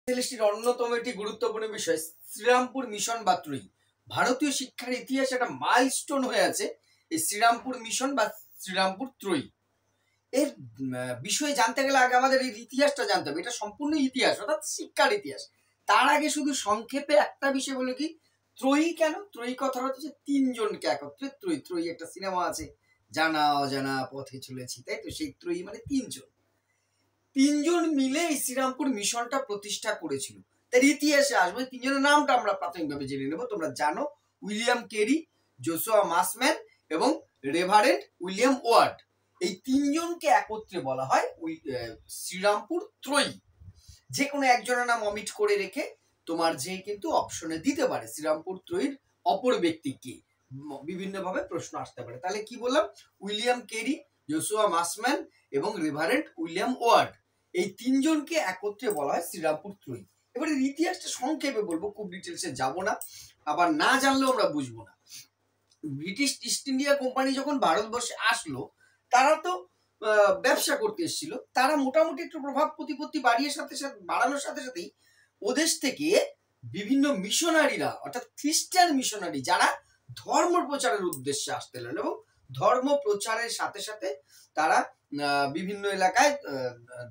দেশটির অন্যতম একটি গুরুত্বপূর্ণ বিষয় শ্রীরামপুর মিশন বা ত্রয়ী। ভারতীয় শিক্ষার ইতিহাসে একটা মাইলস্টোন হয়ে আছে এই শ্রীরামপুর মিশন বা শ্রীরামপুর ত্রয়ী। এর বিষয়ে জানতে গেলে আগে আমাদের এই ইতিহাসটা জানতে হবে। এটা সম্পূর্ণ ইতিহাস, অর্থাৎ শিক্ষার ইতিহাস। তার আগে শুধু সংক্ষেপে একটা বিষয় বলে কি, ত্রয়ী কেন? ত্রয়ী কথাটা হচ্ছে তিনজনকে একত্রে ত্রয়ী। ত্রয়ী একটা সিনেমা আছে, জানা অজানা পথে চলেছি, তাই তো? সেই ত্রয়ী মানে তিনজন মিলে এই শ্রীরামপুর মিশনটা প্রতিষ্ঠা করেছিল। তার ইতিহাসে আসবে, তিনজনের নামটা আমরা প্রাথমিকভাবে জেনে নেব। তোমরা জানো, উইলিয়াম কেরি, জোসুয়া মাসম্যান এবং রেভারেন্ড উইলিয়াম ওয়ার্ড। এই তিনজনকে একত্রে বলা হয় শ্রীরামপুর ত্রয়ী। যে কোনো একজনের নাম অমিট করে রেখে তোমার যে কিন্তু অপশনে দিতে পারে শ্রীরামপুর ত্রয়ীর অপর ব্যক্তি কে, বিভিন্নভাবে প্রশ্ন আসতে পারে। তাহলে কি বললাম? উইলিয়াম কেরি, জোসুয়া মাসম্যান এবং রেভারেন্ড উইলিয়াম ওয়ার্ড, এই তিনজনকে একত্রে বলা হয় শ্রীরামপুর ত্রয়ী। এবারে ইতিহাসটা সংক্ষেপে বলবো, খুব ডিটেলসে যাব না, আবার না জানলেও আমরা বুঝবো না। ব্রিটিশ ইস্ট ইন্ডিয়া কোম্পানি যখন ভারতবর্ষে আসলো, তারা তো ব্যবসা করতে এসেছিল। তারা মোটামুটি একটু প্রভাব প্রতিপত্তি বাড়ানোর সাথে সাথেই ওদেশ থেকে বিভিন্ন মিশনারিরা, অর্থাৎ খ্রিস্টান মিশনারি, যারা ধর্ম প্রচারের উদ্দেশ্যে আসতে লাগলো এবং ধর্ম প্রচারের সাথে সাথে তারা বিভিন্ন এলাকায়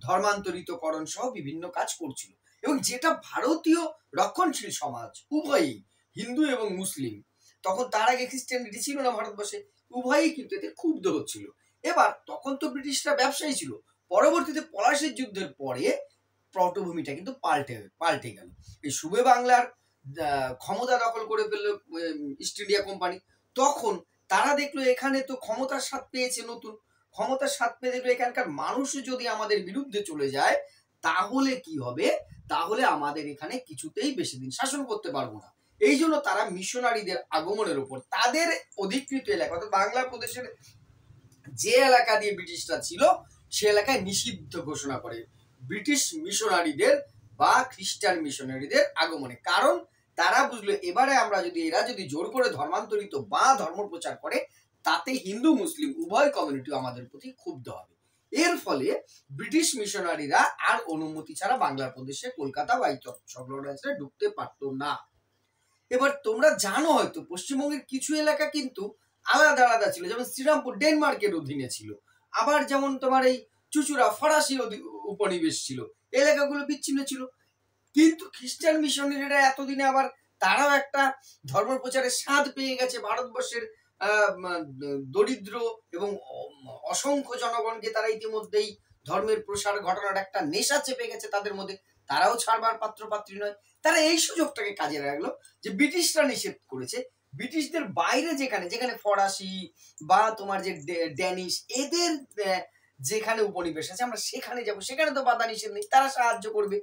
ধর্মান্তরিতকরণ সহ বিভিন্ন কাজ করছিল। এবং যেটা ভারতীয় রক্ষণশীল সমাজ, উভয়ই হিন্দু এবং মুসলিম, তখন তার আগে খ্রিস্টানিটি ছিল না ভারতবর্ষে, উভয়ই কিন্তু এতে ক্ষুব্ধ হচ্ছিল। এবার তখন তো ব্রিটিশরা ব্যবসায়ী ছিল, পরবর্তীতে পলাশীর যুদ্ধের পরে পটভূমিটা কিন্তু পাল্টে গেল। এই সুবে বাংলার ক্ষমতা দখল করে ফেললো ইস্ট ইন্ডিয়া কোম্পানি। তখন তারা দেখলো এখানে তো ক্ষমতার স্বাদ পেয়েছে, নতুন ক্ষমতার স্বাদ পেয়ে দেখলো এখানকার মানুষ যদি আমাদের বিরুদ্ধে চলে যায় তাহলে কি হবে? তাহলে আমাদের এখানে কিছুতেই বেশি দিন শাসন করতে পারবো না। এই জন্য তারা মিশনারিদের আগমনের উপর তাদের অধিকৃত এলাকা, অর্থাৎ বাংলা প্রদেশের যে এলাকা দিয়ে ব্রিটিশরা ছিল সে এলাকায় নিষিদ্ধ ঘোষণা করে ব্রিটিশ মিশনারিদের বা খ্রিস্টান মিশনারিদের আগমনে। কারণ তারা বুঝলো এবারে এরা যদি জোর করে ধর্মান্তরিত বা ধর্ম প্রচার করে, তাতে হিন্দু মুসলিম উভয় কমিউনিটি আমাদের প্রতি ক্ষুব্ধ হবে। এর ফলে ব্রিটিশ মিশনারিরা আর অনুমতি ছাড়া বাংলা প্রদেশে কলকাতা বা সংলগ্ন রাজ্যে ঢুকতে পারতো না। এবার তোমরা জানো হয়তো পশ্চিমবঙ্গের কিছু এলাকা কিন্তু আলাদা আলাদা ছিল, যেমন শ্রীরামপুর ডেনমার্কের অধীনে ছিল, আবার যেমন তোমার এই চুচুড়া ফরাসি উপনিবেশ ছিল, এলাকাগুলো বিচ্ছিন্ন ছিল। কিন্তু খ্রিস্টান মিশনারিরা এতদিনে আবার তারাও একটা ধর্ম প্রচারের স্বাদ পেয়ে গেছে। ভারতবর্ষের দরিদ্র এবং অসংখ্য জনগণকে তারা ইতিমধ্যেই ধর্মের প্রসার ঘটনার একটা নেশা চেপে গেছে তাদের মধ্যে, তারাও ছাড়বার পাত্রপাত্রী নয়। তারা এই সুযোগটাকে কাজে রাখলো যে ব্রিটিশরা নিষেধ করেছে, ব্রিটিশদের বাইরে যেখানে ফরাসি বা তোমার যে ড্যানিশ, এদের যেখানে উপনিবেশ আছে আমরা সেখানে যাব, সেখানে তো বাধা নিষেধ নেই, তারা সাহায্য করবে।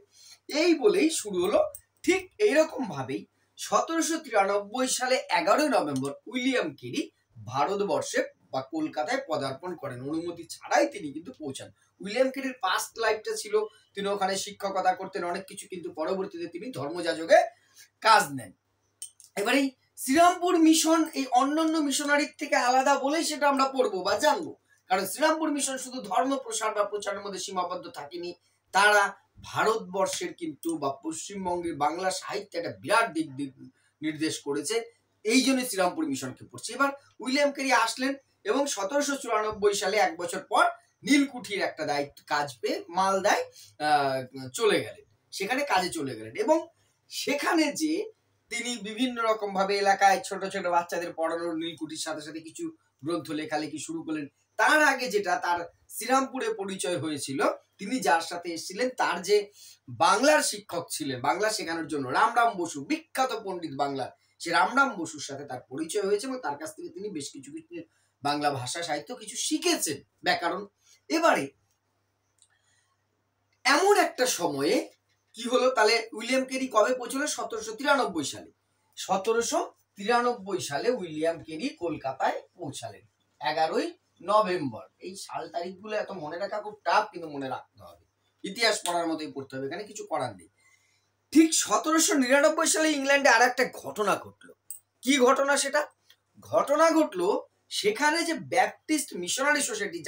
এই বলেই শুরু হলো। ঠিক এইরকম ভাবেই 1793 সালে 11 নভেম্বর উইলিয়াম কেরি ভারতবর্ষে বা কলকাতায় পদার্পণ করেন। অনুমতি ছাড়াই তিনি কিন্তু পৌঁছান। উইলিয়াম কেরির পাস্ট লাইফটা ছিল, তিনি ওখানে শিক্ষকতা করতেন, অনেক কিছু, কিন্তু পরবর্তীতে তিনি ধর্মযাজকে কাজ নেন। এবার এই শ্রীরামপুর মিশন এই অন্যান্য মিশনারির থেকে আলাদা বলেই সেটা আমরা পড়বো বা জানবো। কারণ শ্রীরামপুর মিশন শুধু ধর্ম প্রসার বা প্রচারের মধ্যে সীমাবদ্ধ থাকেনি, তারা ভারতবর্ষের কিন্তু বা পশ্চিমবঙ্গের বাংলা সাহিত্যে একটা বিরাট দিক নির্দেশ করেছে। এই জন্য শ্রীরামপুর মিশনকে পড়ছে। এবার উইলিয়াম কেরি আসলেন এবং 1794 সালে, এক বছর পর, নীলকুঠির একটা দায়িত্ব কাজ পেয়ে মালদায় চলে গেলেন, সেখানে কাজে চলে গেলেন। এবং সেখানে যে তিনি বিভিন্ন রকম ভাবে এলাকায় ছোট ছোট বাচ্চাদের পড়ানোর নীলকুঠির সাথে সাথে কিছু গ্রন্থ লেখালেখি শুরু করলেন। তার আগে যেটা তার শ্রীরামপুরে পরিচয় হয়েছিল, তিনি যার সাথে এসেছিলেন তার যে বাংলার শিক্ষক ছিলেন বাংলা শেখানোর জন্য, রামরাম বসু, বিখ্যাত পণ্ডিত বাংলার, সে রামরাম বসুর সাথে তার পরিচয় হয়েছে এবং তার কাছ থেকে তিনি বেশ কিছু বাংলা ভাষা সাহিত্য কিছু শিখেছেন, ব্যাকরণ। এবারে এমন একটা সময়ে কি হলো, তাহলে উইলিয়াম কেরি কবে পৌঁছলো? 1793 সালে। 1793 সালে উইলিয়াম কেরি কলকাতায় পৌঁছালেন 11 নভেম্বর। এই সাল তারিখগুলো এত মনে রাখা খুব টাফ, কিন্তু মনে রাখতে হবে, ইতিহাস পড়ার মতোই পড়তে হবে, এখানে কিছু করার নেই। ঠিক 1799 সালে ইংল্যান্ডে আর একটা ঘটনা ঘটলো। কি ঘটনা সেটা? ঘটনা ঘটলো সেখানে যে ব্যাপটিস্ট মিশনারি সোসাইটি,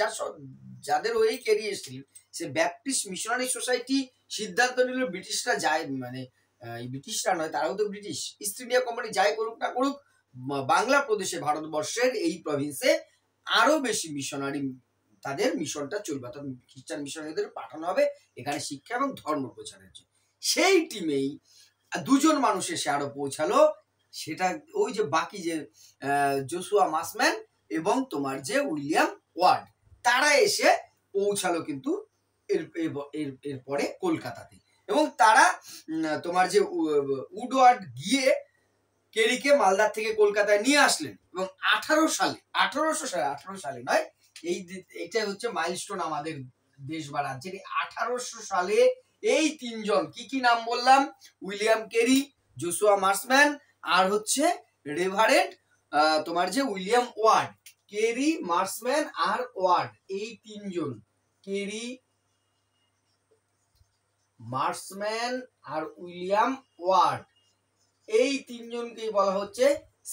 যাদের হয়েই কেরি এসেছিলেন, সে ব্যাপটিস্ট মিশনারি সোসাইটি সিদ্ধান্ত নিল ব্রিটিশরা যায়, মানে ব্রিটিশরা নয়, তারাও তো ব্রিটিশ, ইস্ট ইন্ডিয়া কোম্পানি যাই করুক না করুক, বাংলা প্রদেশে ভারতবর্ষের এই প্রভিন্সে আরো বেশি মিশনারি, তাদের মিশনটা চলবে, অর্থাৎ খ্রিস্টান মিশনারিদের পাঠানো হবে এখানে শিক্ষা এবং ধর্ম প্রচারের জন্য। সেই টিমেই দুজন মানুষ এসে আরো পৌঁছালো, সেটা ওই যে বাকি যে জোশুয়া মাসম্যান এবং তোমার যে উইলিয়াম ওয়ার্ড, তারা এসে পৌঁছালো কিন্তু এরপরে কলকাতাতে। এবং তারা তোমার যে উডওয়ার্ড গিয়ে কেরিকে মালদার থেকে কলকাতায় নিয়ে আসলেন এবং 1800 সালে নয়, এইটা হচ্ছে মাইলস্টোন আমাদের দেশ বা রাজ্যের। 1800 সালে এই তিনজন, কি নাম বললাম, উইলিয়াম কেরি, জোশুয়া মার্সম্যান আর হচ্ছে রেভারেন্ড তোমার যে উইলিয়াম ওয়ার্ড। কেরি, মার্সম্যান আর ওয়ার্ড, এই তিনজন, কেরি, মার্সম্যান আর উইলিয়াম ওয়ার্ড, এই তিনজনকেই বলা হচ্ছে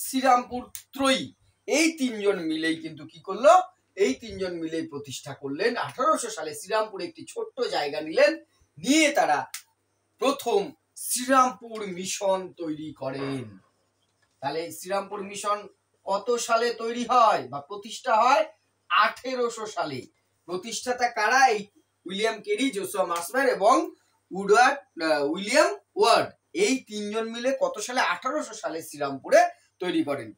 শ্রীরামপুর ত্রয়ী। এই তিনজন মিলেই কিন্তু কি করলো, এই তিনজন মিলেই প্রতিষ্ঠা করলেন 1800 সালে শ্রীরামপুরে একটি ছোট্ট জায়গা নিলেন, নিয়ে তারা প্রথম শ্রীরামপুর মিশন তৈরি করেন। তাহলে শ্রীরামপুর মিশন কত সালে তৈরি হয় বা প্রতিষ্ঠা হয়? 1800 সালে। প্রতিষ্ঠাতা কারা? এই উইলিয়াম কেরি, জোশুয়া মার্সম্যান এবং উইলিয়াম ওয়ার্ড, এই তিনজন মিলে কত সালে? 1800 সালে শ্রীরামপুরে তৈরি করেন।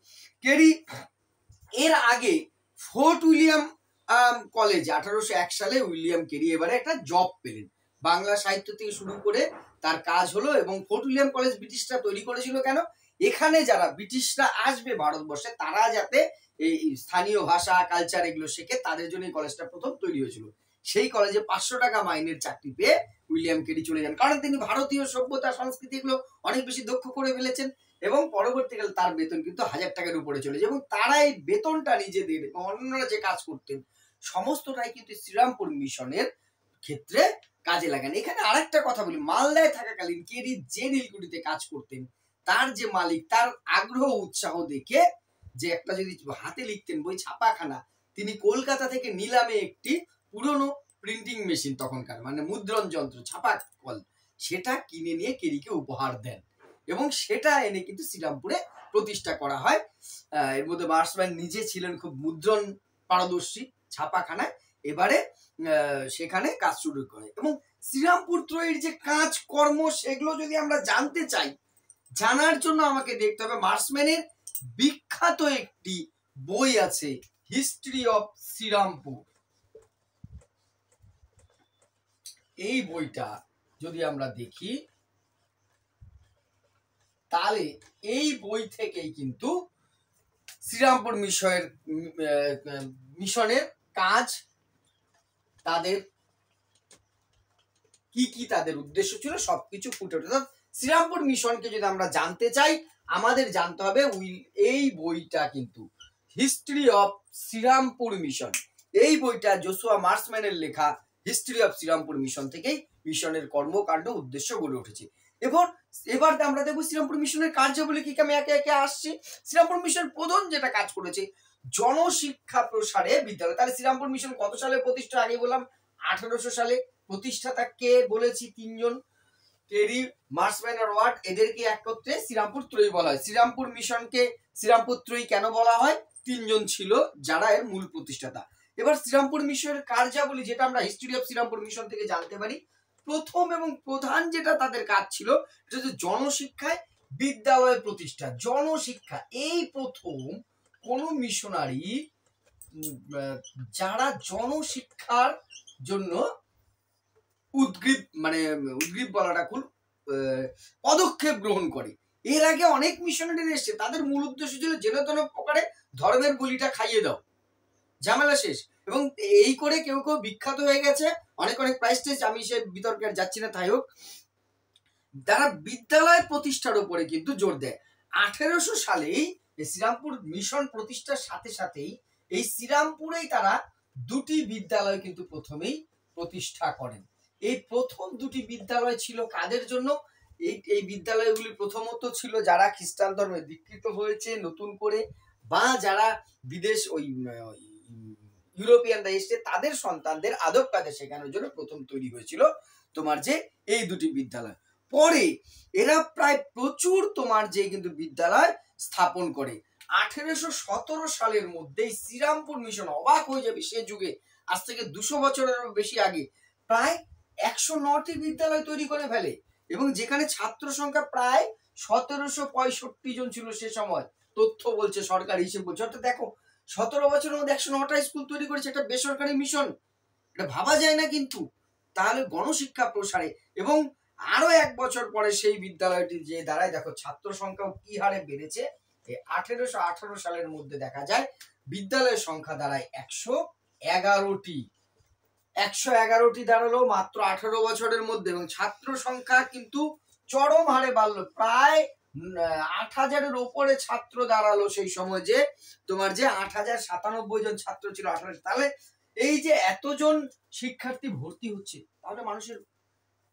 কেরি এর আগে ফোর্ট উইলিয়াম কলেজ 1801 সালে উইলিয়াম কেরি এবারে একটা জব পেলেন, বাংলা সাহিত্য থেকে শুরু করে তার কাজ হলো। এবং ফোর্ট উইলিয়াম কলেজ ব্রিটিশরা তৈরি করেছিল কেন? এখানে যারা ব্রিটিশরা আসবে ভারতবর্ষে, তারা যাতে এই স্থানীয় ভাষা, কালচার এগুলো শেখে, তাদের জন্য এই কলেজটা প্রথম তৈরি হয়েছিল। সেই কলেজে 500 টাকা মাইনের চাকরি পেয়ে উইলিয়াম কেরি চলে যান, কারণ তিনি ভারতীয় সভ্যতা সংস্কৃতি এগুলো অনেক বেশি দক্ষ করে ফেলেছেন। এবং পরবর্তীকালে তার বেতন কিন্তু 1000 টাকার উপরে চলে যায়। এবং তারা এই বেতনটা নিজেদের এবং অন্যরা যে কাজ করতেন সমস্তটাই কিন্তু শ্রীরামপুর মিশনের ক্ষেত্রে কাজে লাগান। এখানে আরেকটা কথা বলি, মালদায় থাকাকালীন কেরি যে নীলকুঠিতে কাজ করতেন, তার যে মালিক, তার আগ্রহ উৎসাহ দেখে, যে একটা যদি হাতে লিখতেন বই ছাপাখানা, তিনি কলকাতা থেকে নিলামে একটি পুরনো প্রিন্টিং মেশিন, তখনকার মানে মুদ্রণ যন্ত্র, ছাপা কল, সেটা কিনে নিয়ে কেরিকে উপহার দেন এবং সেটা এনে কিন্তু শ্রীরামপুরে প্রতিষ্ঠা করা হয়। এর মধ্যে মার্সম্যান নিজে ছিলেন খুব মুদ্রণ পারদর্শী ছাপাখানায়, এবারে সেখানে কাজ শুরু করে। এবং শ্রীরামপুর ত্রয়ীর যে কাজ কর্ম, সেগুলো যদি আমরা জানতে চাই, জানার জন্য আমাকে দেখতে হবে মার্সম্যানের বিখ্যাত একটি বই আছে, হিস্ট্রি অফ শ্রীরামপুর। এই বইটা যদি আমরা দেখি, তাহলে এই বই থেকেই কিন্তু শ্রীরামপুর মিশনের কাজ, তাদের কি তাদের উদ্দেশ্য ছিল, সবকিছু ফুটে ওঠে। শ্রীরামপুর মিশনকে যদি আমরা জানতে চাই, আমাদের জানতে হবে এই বইটা কিন্তু হিস্ট্রি অফ শ্রীরামপুর মিশন, এই বইটা জোশুয়া মার্সম্যানের লেখা হিস্ট্রি অফ শ্রীরামপুর মিশন থেকেই মিশনের কর্মকাণ্ড উদ্দেশ্য গড়ে উঠেছে। এবার আমরা দেখবো শ্রীরামপুর মিশনের কার্যাবলী কি, আমি একে একে আসছি। শ্রীরামপুর মিশন প্রধান যেটা কাজ করেছে, জনশিক্ষা প্রসারে বিদ্যালয়। তাহলে শ্রীরামপুর মিশন কত সালে প্রতিষ্ঠা? আগে বললাম 1800 সালে। প্রতিষ্ঠাতা কে বলেছি? তিনজন, কেরি, মার্সম্যান আর ওয়ার্ড, এদেরকে একত্রে শ্রীরামপুর ত্রয়ী বলা হয়। শ্রীরামপুর মিশনকে শ্রীরামপুর ত্রয়ী কেন বলা হয়? তিনজন ছিল যারা এর মূল প্রতিষ্ঠাতা। এবার শ্রীরামপুর মিশনের কার্যাবলী, যেটা আমরা হিস্ট্রি অফ শ্রীরামপুর মিশন থেকে জানতে পারি, প্রথম এবং প্রধান যেটা তাদের কাজ ছিল, সেটা হচ্ছে জনশিক্ষায় বিদ্যালয় প্রতিষ্ঠা। জনশিক্ষা, এই প্রথম কোন মিশনারি যারা জনশিক্ষার জন্য উদ্গ্রীব বলাটা খুব পদক্ষেপ গ্রহণ করে। এর আগে অনেক মিশনারি এসেছে, তাদের মূল উদ্দেশ্য ছিল যেন তেন প্রকারে ধর্মের বলিটা খাইয়ে দাও, ঝামেলা শেষ। এবং এই করে কেউ কেউ বিখ্যাত হয়ে গেছে, অনেক প্রাইজ টেজ, আমি সে বিতর্কে আর যাচ্ছি না। তাই হোক, তারা বিদ্যালয় প্রতিষ্ঠার উপরে কিন্তু জোর দেয়। 1800 সালেই শ্রীরামপুর মিশন প্রতিষ্ঠার সাথে সাথেই এই শ্রীরামপুরেই তারা দুটি বিদ্যালয় কিন্তু প্রথমেই প্রতিষ্ঠা করেন। এই প্রথম দুটি বিদ্যালয় ছিল কাদের জন্য? এই বিদ্যালয়গুলি প্রথমত ছিল যারা খ্রিস্টান ধর্মে দীক্ষিত হয়েছে নতুন করে, বা যারা বিদেশ ইউরোপিয়ানরা এসছে, তাদের সন্তানদের আদব কায়দা শেখানোর জন্য প্রথম তৈরি হয়েছিল। তোমার যে এই দুটি বিদ্যালয়। পরে এরা প্রায় প্রচুর তোমার যে কিন্তু বিদ্যালয় স্থাপন করে। 1817 সালের মধ্যেই শ্রীরামপুর মিশন, অবাক হয়ে যাবে সে যুগে, আজ থেকে 200 বছরেরও বেশি আগে, প্রায় 109টি বিদ্যালয় তৈরি করে ফেলে, এবং যেখানে ছাত্র সংখ্যা প্রায় 1765 জন ছিল সে সময়, তথ্য বলছে, সরকার হিসেব বলছে। অর্থাৎ দেখো 17 বছরের মধ্যে 109টা স্কুল তৈরি করেছে একটা বেসরকারি মিশন, এটা ভাবা যায় না কিন্তু। তাহলে গণশিক্ষা প্রসারে, এবং আরো 1 বছর পরে সেই বিদ্যালয়টি যে দাঁড়ায়, দেখো ছাত্র সংখ্যাও কি হারে বেড়েছে। 1818 সালের মধ্যে দেখা যায় বিদ্যালয়ের সংখ্যা দাঁড়ায় 111টি। 111টি দাঁড়ালো মাত্র 18 বছরের মধ্যে, এবং ছাত্র সংখ্যা কিন্তু চরম হারে বাড়লো, প্রায় 8000-এর উপরে ছাত্র দাঁড়ালো সেই সময়, যে তোমার যে 8097 জন ছাত্র ছিল 18। তাহলে এই যে এতজন শিক্ষার্থী ভর্তি হচ্ছে, তাহলে মানুষের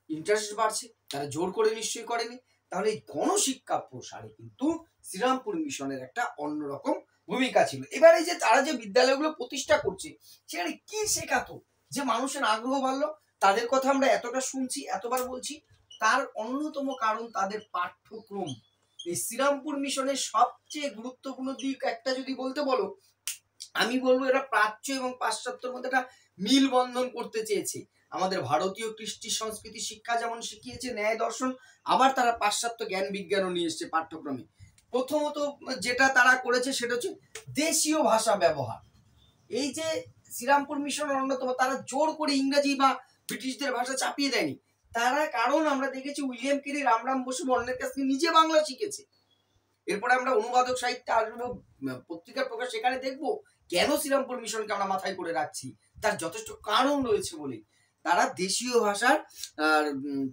ইন্টারেস্ট বাড়ছে, তারা জোর করে নিশ্চয়ই করেনি। তাহলে এই গণশিক্ষা প্রসারে কিন্তু শ্রীরামপুর মিশনের একটা অন্যরকম ভূমিকা ছিল। এবারে যে তারা যে বিদ্যালয়গুলো প্রতিষ্ঠা করছে, সেখানে কি শেখাতো যে মানুষের আগ্রহ বাড়লো? তাদের কথা আমরা এতটা শুনছি, এতবার বলছি, তার অন্যতম কারণ তাদের পাঠ্যক্রম। এই শ্রীরামপুর মিশনের সবচেয়ে গুরুত্বপূর্ণ দিক একটা যদি বলতে বলো, আমি বলবো এরা প্রাচ্য এবং পাশ্চাত্যের মধ্যে একটা মিল বন্ধন করতে চেয়েছে। আমাদের ভারতীয় কৃষ্টি সংস্কৃতি শিক্ষা যেমন শিখিয়েছে, ন্যায় দর্শন, আবার তারা পাশ্চাত্য জ্ঞান বিজ্ঞানও নিয়ে এসছে পাঠ্যক্রমে। প্রথমত যেটা তারা করেছে সেটা হচ্ছে দেশীয় ভাষা ব্যবহার। এই যে শ্রীরামপুর মিশন অন্যতম, তারা জোর করে ইংরেজি বা ব্রিটিশদের ভাষা চাপিয়ে দেয়নি তারা, কারণ আমরা দেখেছি উইলিয়াম কেরি, রামরাম বসু অন্যের কাছ থেকে নিজে বাংলা শিখেছে। এরপরে আমরা অনুবাদক সাহিত্যে আসবো, পত্রিকার প্রকাশ, সেখানে দেখবো কেন শ্রীরামপুর মিশনকে আমরা মাথায় করে রাখছি, তার যথেষ্ট কারণ রয়েছে বলে। তারা দেশীয় ভাষার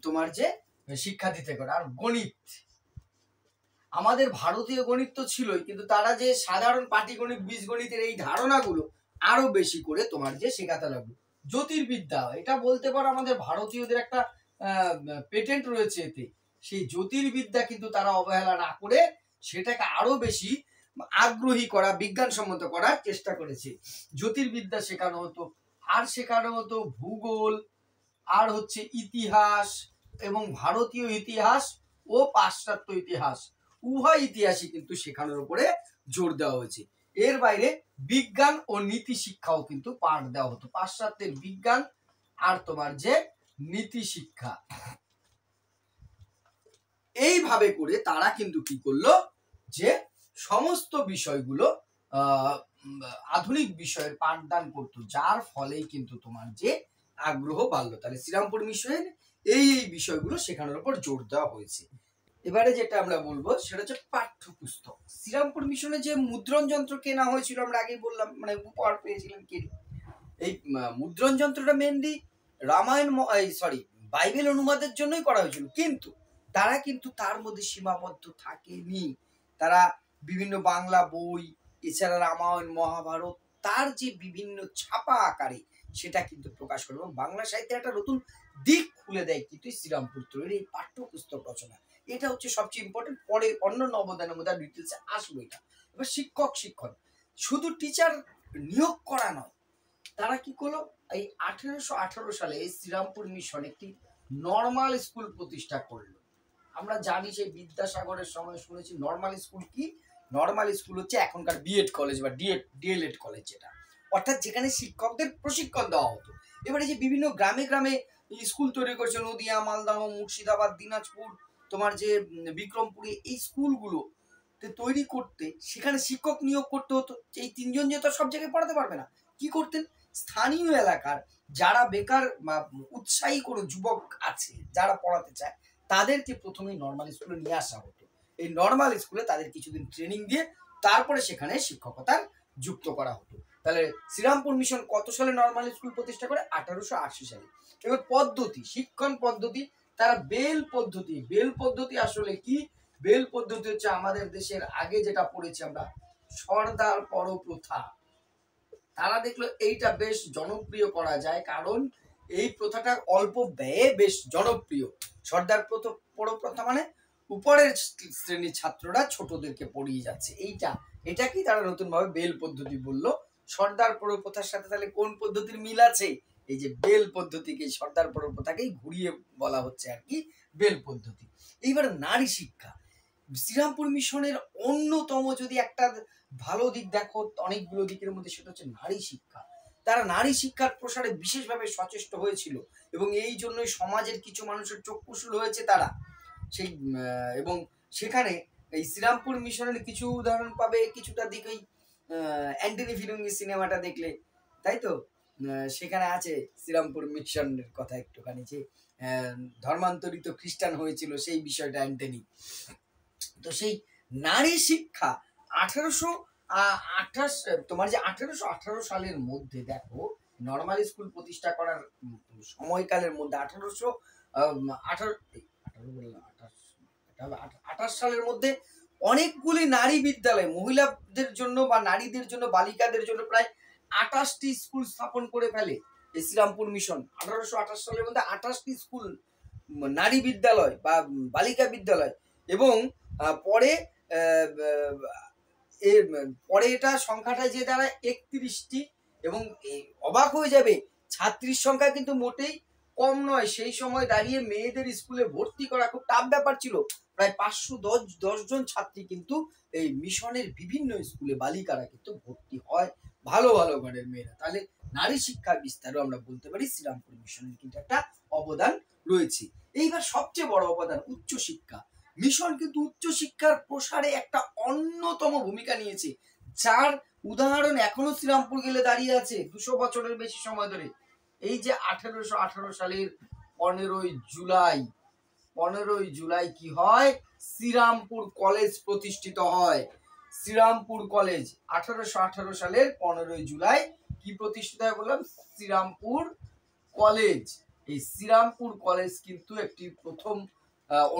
তোমার যে শিক্ষা দিতে করে। আর গণিত, আমাদের ভারতীয় গণিত তো ছিলই, কিন্তু তারা যে সাধারণ পাটিগণিত, বীজগণিতের এই ধারণাগুলো আরো বেশি করে তোমার যে শেখাতে লাগলো। জ্যোতির্বিদ্যা, এটা বলতে পারো আমাদের ভারতীয়দের একটা পেটেন্ট রয়েছে এতে। সেই জ্যোতির্বিদ্যা কিন্তু তারা অবহেলা না করে সেটাকে আরো বেশি আগ্রহী করা, বিজ্ঞানসম্মত করার চেষ্টা করেছে। জ্যোতির্বিদ্যা শেখানো হতো, আর শেখানো হতো ভূগোল, আর হচ্ছে ইতিহাস, এবং ভারতীয় ইতিহাস ও পাশ্চাত্য ইতিহাস, উভয় ইতিহাসই কিন্তু শেখানোর উপরে জোর দেওয়া হয়েছে। এর বাইরে বিজ্ঞান ও নীতি শিক্ষাও কিন্তু পাঠ দেওয়া হতো, পাশ্চাত্যের বিজ্ঞান আর তোমার যে নীতি শিক্ষা। এইভাবে করে তারা কিন্তু কি করলো, যে সমস্ত বিষয়গুলো আধুনিক বিষয়ের পাঠদান করতো, যার ফলেই কিন্তু তোমার যে আগ্রহ বাড়লো। তাহলে শ্রীরামপুর মিশনের এই বিষয়গুলো শেখানোর উপর জোর দেওয়া হয়েছে। এবারে যেটা আমরা বলবো সেটা হচ্ছে পাঠ্যপুস্তক। শ্রীরামপুর মিশনে যে মুদ্রণ যন্ত্র কেনা হয়েছিল, আমরা আগেই বললাম, মানে উপহার পেয়েছিলেন কে, এই মুদ্রণ যন্ত্রটা মেনলি রামায়ণ বাইবেল অনুবাদের জন্যই করা হয়েছিল, কিন্তু তারা কিন্তু তার মধ্যে সীমাবদ্ধ থাকেনি। তারা বিভিন্ন বাংলা বই, এছাড়া রামায়ণ, মহাভারত, তার যে বিভিন্ন ছাপা আকারে সেটা কিন্তু প্রকাশ করে, এবং বাংলা সাহিত্যের একটা নতুন দিক খুলে দেয় কিন্তু শ্রীরামপুর ত্রয়ীর এই পাঠ্যপুস্তক রচনা। এটা হচ্ছে সবচেয়ে ইম্পর্টেন্ট। পরে অন্য অবদানের মধ্যে ডিটেলসে আসবো এটা। এবার শিক্ষক শুধু টিচার নিয়োগ করা নয়, তারা কি করলো, এই 1818 সালে শ্রীরামপুর মিশন একটি নর্মাল স্কুল প্রতিষ্ঠা করলো। আমরা জানি সেই বিদ্যাসাগরের সময় শুনেছি নর্মাল স্কুল কি। নর্মাল স্কুল হচ্ছে এখনকার বিএড কলেজ বা ডিএলএড কলেজ, যেটা অর্থাৎ যেখানে শিক্ষকদের প্রশিক্ষণ দেওয়া হতো। এবারে যে বিভিন্ন গ্রামে গ্রামে স্কুল তৈরি করেছে, নদিয়া, মালদহ, মুর্শিদাবাদ, দিনাজপুর, তোমার যে বিক্রমপুরে, এই স্কুলগুলো তৈরি করতে সেখানে শিক্ষক নিয়োগ করতে হতো। এই 3 জন যে তো সব জায়গায় পড়াতে পারবে না, কি করতেন, স্থানীয় এলাকার যারা বেকার বা উৎসাহী কোনো যুবক আছে যারা পড়াতে চায়, তাদেরকে প্রথমে নর্মাল স্কুলে নিয়ে আসা হতো। এই নর্মাল স্কুলে তাদের কিছুদিন ট্রেনিং দিয়ে তারপরে সেখানে শিক্ষকতার যুক্ত করা হতো। তাহলে শ্রীরামপুর মিশন কত সালে নর্মাল স্কুল প্রতিষ্ঠা করে? 1880 সালে। এবার পদ্ধতি, শিক্ষণ পদ্ধতি, তারা বেল পদ্ধতি। বেল পদ্ধতি আসলে কি? বেল পদ্ধতি হচ্ছে আমাদের দেশের আগে যেটা পড়েছি আমরা, সর্দার পরপ্রথা। তারা দেখলো এইটা বেশ জনপ্রিয় করা যায়, কারণ এই প্রথাটা অল্প ব্যয়ে বেশ জনপ্রিয়। সর্দার পরপ্রথা মানে উপরের শ্রেণীর ছাত্ররা ছোটদেরকে পড়িয়ে যাচ্ছে, এটা কি তারা নতুন ভাবে বেল পদ্ধতি বললো। সর্দার পরপ্রথার সাথে তাহলে কোন পদ্ধতির মিল আছে? এই যে বেল পদ্ধতিকে, সর্দার প্রথাকেই ঘুরিয়ে বলা হচ্ছে আর কি বেল পদ্ধতি। এইবার নারী শিক্ষা, শ্রীরামপুর মিশনের অন্যতম যদি একটা ভালো দিক দেখো, অনেকগুলো দিকের মধ্যে, সেটা হচ্ছে নারী শিক্ষা। তারা নারী শিক্ষার প্রসারে বিশেষভাবে সচেষ্ট হয়েছিল এবং এই জন্যই সমাজের কিছু মানুষের চক্ষুশূল হয়েছে তারা সেই। এবং সেখানে এই শ্রীরামপুর মিশনের কিছু উদাহরণ পাবে কিছুটা দিকেই অ্যান্টনি ফিরঙ্গি সিনেমাটা দেখলে, তাই তো? সেখানে আছে শ্রীরামপুর মিশনের কথা একটুখানি, যে ধর্মান্তরিত খ্রিস্টান হয়েছিল সেই বিষয়টা অ্যান্টনি। তো সেই নারী শিক্ষা 1828 তোমার যে 1818 সালের মধ্যে দেখো, নর্মাল স্কুল প্রতিষ্ঠা করার সময়কালের মধ্যে 1828 সালের মধ্যে অনেকগুলি নারী বিদ্যালয়, মহিলাদের জন্য বা নারীদের জন্য, বালিকাদের জন্য প্রায় 28টি স্কুল স্থাপন করে ফেলে এই শ্রীরামপুর মিশন। 1828 সালের মধ্যে 28টি স্কুল, নারী বিদ্যালয় বা বালিকা বিদ্যালয়। এবং পরে এটা সংখ্যাটা যে দাঁড়ায় 31টি। এবং অবাক হয়ে যাবে, ছাত্রীর সংখ্যা কিন্তু মোটেই কম নয়। সেই সময় দাঁড়িয়ে মেয়েদের স্কুলে ভর্তি করা খুব টাফ ব্যাপার ছিল। প্রায় 510 জন ছাত্রী কিন্তু এই মিশনের বিভিন্ন স্কুলে, বালিকারা কিন্তু ভর্তি হয়, ভালো ভালো ঘরের মেয়েরা। তাহলে নারী শিক্ষা বিস্তারও আমরা বলতে পারি শ্রীরামপুর মিশনের কিন্তু একটা অবদান রয়েছে। এইবার সবচেয়ে বড় অবদান উচ্চশিক্ষা। মিশন কিন্তু উচ্চশিক্ষার প্রসারে একটা অন্যতম ভূমিকা নিয়েছে, যার উদাহরণ এখনো শ্রীরামপুর গেলে দাঁড়িয়ে আছে 200 বছরের বেশি সময় ধরে। এই যে 1818 সালের 15ই জুলাই কি হয়? শ্রীরামপুর কলেজ প্রতিষ্ঠিত হয়। শ্রীরামপুর কলেজ 1818 সালের 15ই জুলাই কি প্রতিষ্ঠিত হয় বললাম? শ্রীরামপুর কলেজ। এই শ্রীরামপুর কলেজ কিন্তু একটি প্রথম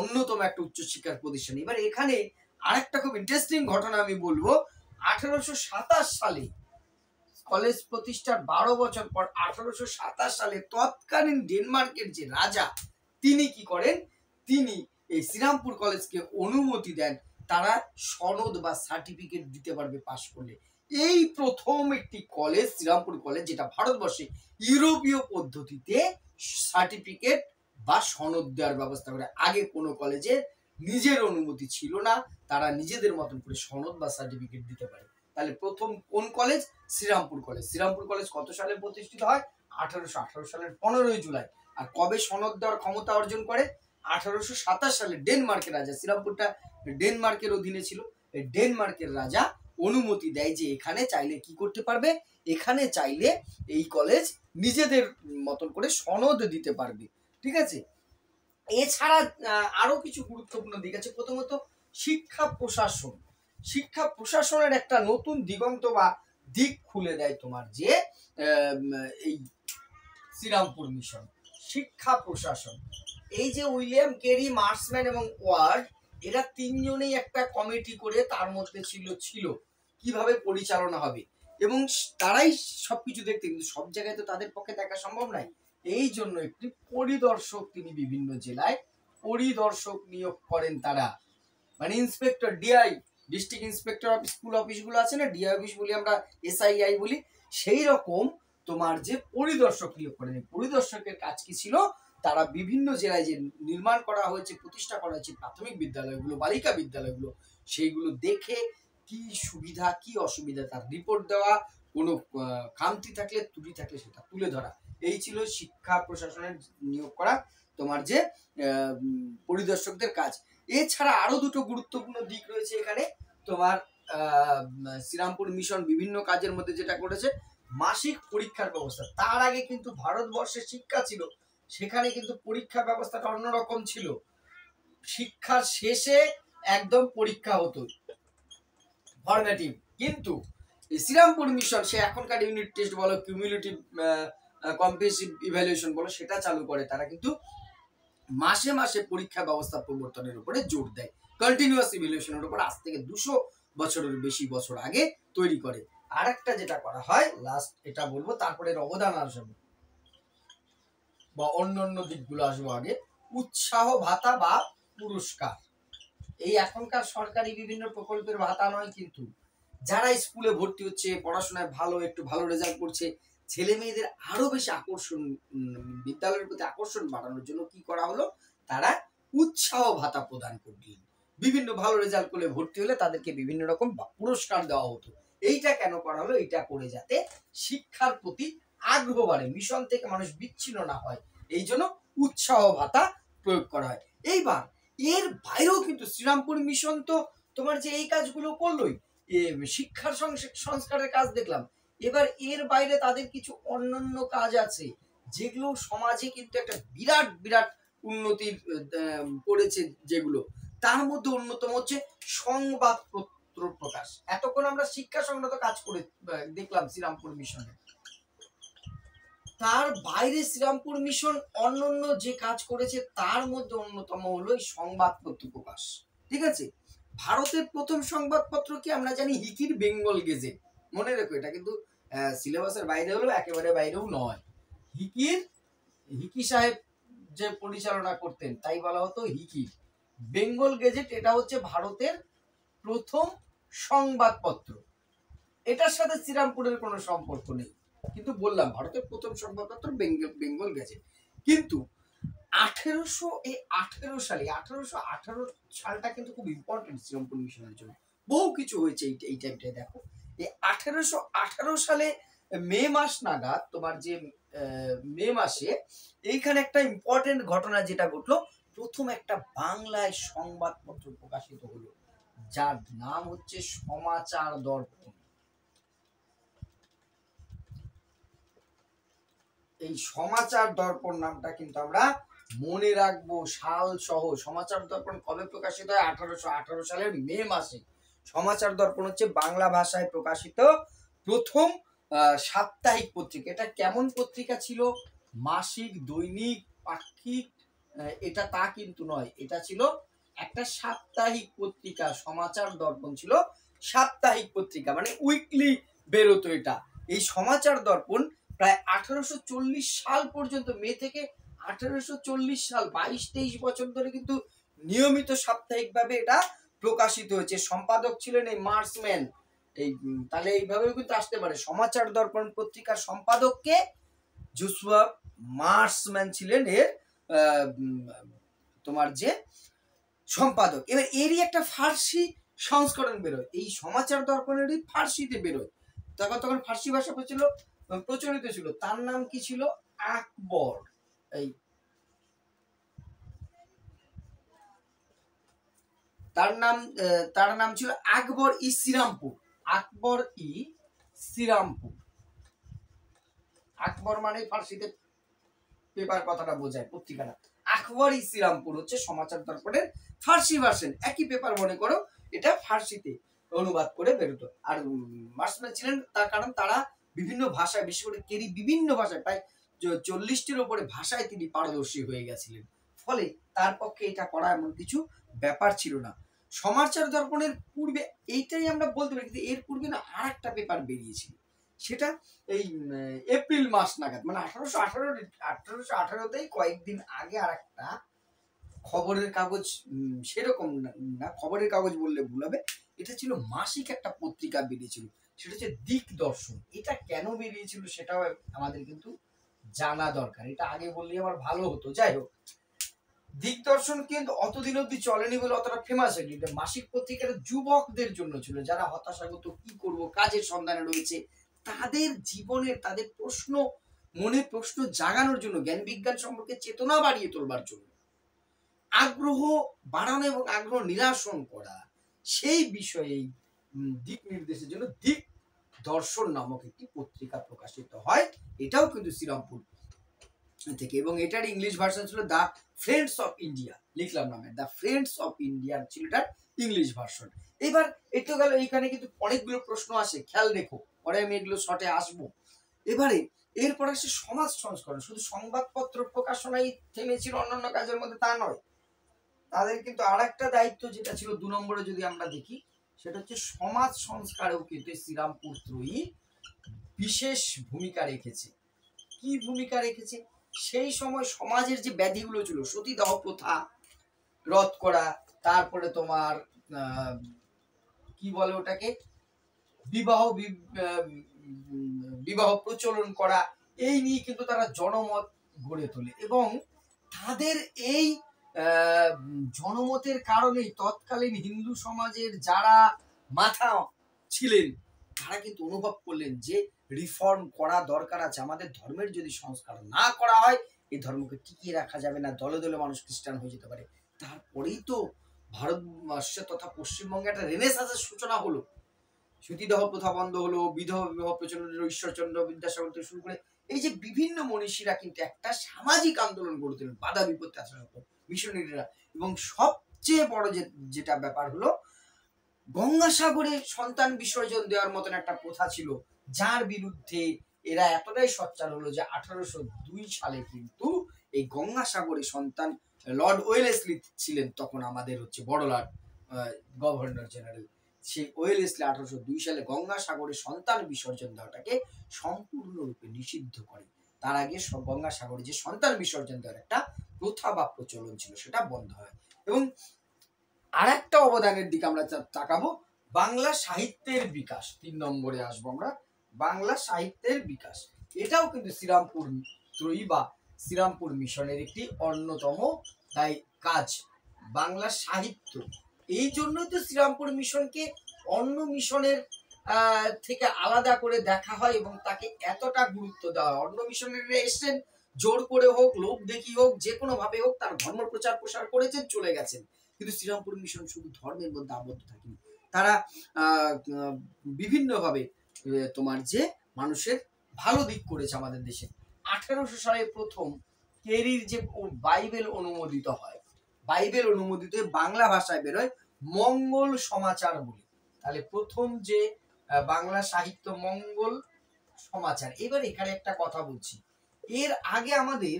অন্যতম একটা উচ্চশিক্ষার প্রতিষ্ঠান। এবার এখানে আরেকটা খুব ইন্টারেস্টিং ঘটনা আমি বলবো। 1827 সালে কলেজ প্রতিষ্ঠার 12 বছর পর 1827 সালে তৎকালীন ডেনমার্কের যে রাজা, তিনি কি করেন? তিনি এই শ্রীরামপুর কলেজকে অনুমতি দেন, তারা সনদ বা সার্টিফিকেট দিতে পারবে পাশ করলে। এই প্রথম একটি কলেজ, শ্রীরামপুর কলেজ, যেটা ভারতবর্ষে ইউরোপীয় পদ্ধতিতে সার্টিফিকেট বা সনদ দেওয়ার ব্যবস্থা করে। আগে কোনো কলেজে নিজের অনুমতি ছিল না, তারা নিজেদের মতন করে সনদ বা সার্টিফিকেট দিতে পারে। তাহলে প্রথম কোন college? Serampore college. Serampore college কত সালে প্রতিষ্ঠিত হয়? 1818 সালের 15ই জুলাই। আর কবে সনদ দেওয়ার ক্ষমতা অর্জন করে? 1827 সালে ডেনমার্কের রাজা, শ্রীরামপুরটা ডেনমার্কের অধীনে ছিল, এই ডেনমার্কের রাজা অনুমতি দেয় যে এখানে চাইলে কি করতে পারবে, এখানে চাইলে এই কলেজ নিজেদের মতন করে সনদ দিতে পারবে। ঠিক আছে? এছাড়া আরো কিছু গুরুত্বপূর্ণ দিক আছে। প্রথমত শিক্ষা প্রশাসন। শিক্ষা প্রশাসনের একটা নতুন দিগন্ত বা দিক খুলে দেয় তোমার যে এই শ্রীরামপুর মিশন। শিক্ষা প্রশাসন, এই যে উইলিয়াম কেরি, মার্সম্যান এবং ওয়ার্ড, এরা তিনজনেই একটা কমিটি করে তার মধ্যে ছিল কিভাবে পরিচালনা হবে, এবং তারাই সবকিছু দেখতে, কিন্তু সব জায়গায় তো তাদের পক্ষে দেখা সম্ভব নয়। এই জন্য একটি পরিদর্শক তিনি বিভিন্ন জেলায় পরিদর্শক নিয়োগ করেন তারা, মানে inspector, DI, district inspector of school অফিসগুলো আছে না, ডিআই অফিস বলি আমরা, এসআইআই বলি, সেই রকম তোমার যে পরিদর্শক নিয়োগ করেন। পরিদর্শকের কাজ কি ছিল? তারা বিভিন্ন জেলায় যে নির্মাণ করা হয়েছে, প্রতিষ্ঠা করা হয়েছে প্রাথমিক বিদ্যালয়গুলো, বালিকা বিদ্যালয়গুলো, সেইগুলো দেখে কি সুবিধা কি অসুবিধা তার রিপোর্ট দেওয়া, কোনো খামতি থাকলে, ত্রুটি থাকলে সেটা তুলে ধরা। এই ছিল শিক্ষা প্রশাসনের নিয়োগ করা তোমার যে পরিদর্শকদের কাজ। এছাড়া আরো দুটো গুরুত্বপূর্ণ দিক রয়েছে এখানে তোমার। শ্রীরামপুর মিশন বিভিন্ন কাজের মধ্যে যেটা করেছে, মাসিক পরীক্ষার ব্যবস্থা। তার আগে কিন্তু ভারতবর্ষে শিক্ষা ছিল, সেখানে কিন্তু পরীক্ষা ব্যবস্থাটা অন্যরকম ছিল। শিক্ষার শেষে একদম পরীক্ষা হতো, ফরম্যাটিভ। কিন্তু শ্রীরামপুর মিশন সে এখনকার ইউনিট টেস্ট বলো, কিউমুলেটিভ কম্প্রিহেনসিভ ইভ্যালুয়েশন বলো, সেটা চালু করে। তারা কিন্তু মাসে মাসে পরীক্ষা ব্যবস্থা প্রবর্তনের উপরে জোর দেয়, কন্টিনিউয়াস ইভ্যালুয়েশনের উপর আজ থেকে 200 বছরের বেশি বছর আগে তৈরি করে। আর একটা যেটা করা হয়, লাস্ট এটা বলবো, তারপরে অবদান আসবে বা অন্যান্য দিকগুলো আসবো আগে। উৎসাহ ভাতা বা পুরস্কার, এই এখনকার সরকারি বিভিন্ন প্রকল্পের ভাতা নয়, কিন্তু যারা স্কুলে ভর্তি হচ্ছে, পড়াশোনায় ভালো, একটু ভালো রেজাল্ট করছে, ছেলে মেয়েদের আরো বেশি আকর্ষণ, বিদ্যালয়ের প্রতি আকর্ষণ বাড়ানোর জন্য কি করা হলো, তারা উৎসাহ ভাতা প্রদান করলেন। বিভিন্ন ভালো রেজাল্ট করলে ভর্তি হলে তাদেরকে বিভিন্ন রকম পুরস্কার দেওয়া হতো। এইটা কেন করা হলো, এটা করে যাতে শিক্ষার প্রতি আগ্রহ বাড়ে, মিশন থেকে মানুষ বিচ্ছিন্ন না হয়, এই জন্য উৎসাহ ভাতা প্রয়োগ করা হয়। এইবার এর বাইরেও কিন্তু শ্রীরামপুর মিশন তো তোমার যে এই কাজগুলো করলোই, শিক্ষার সংস্কারের কাজ দেখলাম, এবার এর বাইরে তাদের কিছু অন্যান্য কাজ আছে যেগুলো সমাজে কিন্তু একটা বিরাট বিরাট উন্নতির করেছে। যেগুলো তার মধ্যে অন্যতম হচ্ছে সংবাদপত্র প্রকাশ। এতক্ষণ আমরা শিক্ষা সংক্রান্ত কাজ করে দেখলাম শ্রীরামপুর মিশনে, তার বাইরে শ্রীরামপুর মিশন অন্যান্য যে কাজ করেছে তার মধ্যে অন্যতম হলো এই সংবাদপত্র প্রকাশ। ঠিক আছে, ভারতের প্রথম সংবাদপত্র কি আমরা জানি হিকির বেঙ্গল গেজেট। মনে রেখো, এটা কিন্তু সিলেবাসের বাইরে হলো, একেবারে বাইরেও নয়। হিকি সাহেব যে পরিচালনা করতেন তাই বলা হতো হিকি। বেঙ্গল গেজেট এটা হচ্ছে ভারতের প্রথম সংবাদপত্র। এটার সাথে শ্রীরামপুরের কোনো সম্পর্ক নেই, কিন্তু বললাম ভারতের প্রথম সংবাদপত্র বেঙ্গল গেজেট। কিন্তু 1818 সালে, 1818 সালটা কিন্তু খুব ইম্পর্টেন্ট শ্রীরামপুর মিশনের জন্য। বহু কিছু হয়েছে এই টাইমটায়। দেখো, এই 1818 সালে মে মাস নাগাদ, তোমার যে মে মাসে এইখানে একটা ইম্পর্টেন্ট ঘটনা যেটা ঘটলো, প্রথম একটা বাংলায় সংবাদপত্র প্রকাশিত হলো, যার নাম হচ্ছে সমাচার দর্পণ। এই সমাচার দর্পণ নামটা কিন্তু আমরা মনে রাখবো সাল সহ। সমাচার দর্পণ কবে প্রকাশিত হয়? 1818 সালের মে মাসে। সমাচার দর্পণ হচ্ছে বাংলা ভাষায় প্রকাশিত প্রথম সাপ্তাহিক পত্রিকা। এটা কেমন পত্রিকা ছিল? মাসিক, দৈনিক, পাক্ষিক এটা তা কিন্তু নয়, এটা ছিল একটা সাপ্তাহিক পত্রিকা। সমাচার দর্পণ ছিল সাপ্তাহিক পত্রিকা, মানে উইকলি বেরোতো এটা। এই সমাচার দর্পণ প্রায় 1840 সাল পর্যন্ত, মে থেকে 1840 সাল, 22-23 বছর ধরে কিন্তু নিয়মিত সাপ্তাহিকভাবে এটা প্রকাশিত হয়েছে। সম্পাদক ছিলেন এই মার্সম্যান। এই তাহলে এইভাবেও কিন্তু আসতে পারে। সমাচার দর্পণ পত্রিকার সম্পাদককে জোসুয়া মার্সম্যান ছিলেন এর তোমার যে সম্পাদক। এবার এরই একটা ফার্সি সংস্করণ বেরোয়, এই সমাচার দর্পণেরই ফার্সিতে বেরোয়। তখন ফার্সি ভাষা প্রচলিত ছিল। তার নাম কি ছিল? আকবর। এই তার নাম ছিল আকবর ই শ্রীরামপুর। আকবর ই শ্রীরামপুর। আকবর মানে ফার্সিতে পেপার কথাটা বোঝায়, পত্রিকাটা। আকবর ই শ্রীরামপুর হচ্ছে সমাচার দর্পণের ফার্সি ভার্সন। একই পেপার মনে করো, এটা ফার্সিতে অনুবাদ করে বেরোতো। আর মার্সম্যান ছিলেন তার কারণ তারা বিভিন্ন ভাষায়, বিশেষ করে কেরি বিভিন্ন ভাষায়, প্রায় 40টির উপরে ভাষায় তিনি পারদর্শী হয়ে গেছিলেন। ফলে তার পক্ষে এটা করা এমন কিছু ব্যাপার ছিল না। সমাচার দর্পণের পূর্বে এইটাই আমরা বলতে পারি, কিন্তু এর পূর্বে না আর একটা পেপার বেরিয়েছিল, সেটা এই এপ্রিল মাস নাগাদ, মানে 1818তেই কয়েকদিন আগে আর একটা খবরের কাগজ, সেরকম না, খবরের কাগজ বললে ভুল হবে, এটা ছিল মাসিক একটা পত্রিকা বেরিয়েছিল, সেটা হচ্ছে দিকদর্শন। এটা কেন বেরিয়েছিল সেটাও আমাদের কিন্তু জানা দরকার, এটা আগে বললে আমার ভালো হতো। যাই হোক, দিকদর্শন কিন্তু অতদিন অব্দি চলেনি বলে অতটা ফেমাস হয়নি। মাসিক পত্রিকাটা যুবকদের জন্য ছিল, যারা হতাশাগত, কি করব, কাজের সন্ধানে রয়েছে, তাদের জীবনের, তাদের মনে প্রশ্ন জাগানোর জন্য, জ্ঞান বিজ্ঞান সম্পর্কে চেতনা বাড়িয়ে তোলবার জন্য, আগ্রহ বাড়ানো এবং আগ্রহ নিরাসন করা, সেই বিষয়ে দিক নির্দেশের জন্য দিক দর্শন নামক একটি পত্রিকা প্রকাশিত হয়। এটাও কিন্তু শ্রীরামপুর থেকে, এবং এটার ইংলিশ ভার্সন ছিল দ্য ফ্রেন্ডস অফ ইন্ডিয়া। লিখলাম নামে, দ্য ফ্রেন্ডস অফ ইন্ডিয়া ছিল এটার ইংলিশ ভার্সন। এবার একটু গেল, এইখানে কিন্তু অনেকগুলো প্রশ্ন আসে, খেয়াল রেখো, পরে আমি এগুলো শর্টে আসবো। এবারে এরপর আসে সমাজ সংস্করণ। শুধু সংবাদপত্র প্রকাশনাই থেমেছিল অন্যান্য কাজের মধ্যে তা নয়, তাদের কিন্তু আর একটা দায়িত্ব যেটা ছিল 2 নম্বরে যদি আমরা দেখি, সেটা হচ্ছে সমাজ সংস্কারেও কিন্তু শ্রীরামপুর ত্রয়ী বিশেষ ভূমিকা রেখেছে। কি ভূমিকা রেখেছে? সেই সময় সমাজের যে ব্যাধিগুলো ছিল, সতীদাহ প্রথা রদ করা, তারপরে তোমার কি বলে ওটাকে, বিবাহ বিবাহ প্রচলন করা, এই নিয়ে কিন্তু তারা জনমত গড়ে তোলে এবং তাদের এই জনমতের কারণেই তৎকালীন হিন্দু সমাজের যারা মাথা ছিলেন তারা কিন্তু অনুভব করলেন যে রিফর্ম করা দরকার আছে, আমাদের ধর্মের যদি সংস্কার না করা হয় এই ধর্মকে টিকিয়ে রাখা যাবে না, দলে দলে মানুষ খ্রিস্টান হয়ে যেতে পারে। তারপরেই তো ভারতবর্ষে তথা পশ্চিমবঙ্গে একটা রেনেসাঁসের সূচনা হলো, সতীদাহ প্রথা বন্ধ হলো, বিধবা বিবাহ প্রচলন হলো, ঈশ্বরচন্দ্র বিদ্যাসাগর থেকে শুরু করে এই যে বিভিন্ন মনীষীরা কিন্তু একটা সামাজিক আন্দোলন গড়ে তোলেন বাধা বিপত্তি আসার পর মিশনারিরা। এবং সবচেয়ে বড় যেটা ব্যাপার হলো গঙ্গাসাগরে সন্তান বিসর্জন দেওয়ার মতন একটা প্রথা ছিল, যার বিরুদ্ধে এরা এতটাই সোচ্চার হলো যে 1802 সালে কিন্তু এই গঙ্গাসাগরে সন্তান, লর্ড ওয়েলেসলি ছিলেন তখন আমাদের হচ্ছে বড় লর্ড গভর্নর জেনারেল, সেই ওয়েলেসলি 1802 সালে গঙ্গাসাগরে সন্তান বিসর্জন দেওয়াটাকে সম্পূর্ণরূপে নিষিদ্ধ করে। তার আগে গঙ্গাসাগরে যে সন্তান বিসর্জন দেওয়ার একটা প্রথা বা প্রচলন ছিল সেটা বন্ধ হয়। এবং আরেকটা অবদানের দিকে আমরা তাকাবো, বাংলা সাহিত্যের বিকাশ। 3 নম্বরে আসবো আমরা, বাংলা সাহিত্যের বিকাশ। এটাও কিন্তু শ্রীরামপুর ত্রয়ী বা শ্রীরামপুর মিশনের একটি অন্যতম তাই কাজ, বাংলা সাহিত্য। এই জন্যই তো শ্রীরামপুর মিশনকে অন্য মিশনের থেকে আলাদা করে দেখা হয় এবং তাকে এতটা গুরুত্ব দেওয়া হয়। অন্য মিশনারিরা এসেছেন জোর করে হোক, লোক দেখি হোক, যে কোনো ভাবে হোক তার ধর্ম প্রচার করেছেন, চলে গেছেন। কিন্তু শ্রীরামপুর মিশন শুধু ধর্মের মধ্যে আবদ্ধ থাকেনি, তারা বিভিন্নভাবে তোমার যে মানুষের ভালো দিক করেছে আমাদের দেশে। 1800 সালে প্রথম কেরির যে বাইবেল অনুমোদিত হয়, বাইবেল অনুমোদিত বাংলা ভাষায় বেরোয় মঙ্গল সমাচার বলে। তাহলে প্রথম যে বাংলা সাহিত্য মঙ্গল সমাচার। এবার এখানে একটা কথা বলছি, এর আগে আমাদের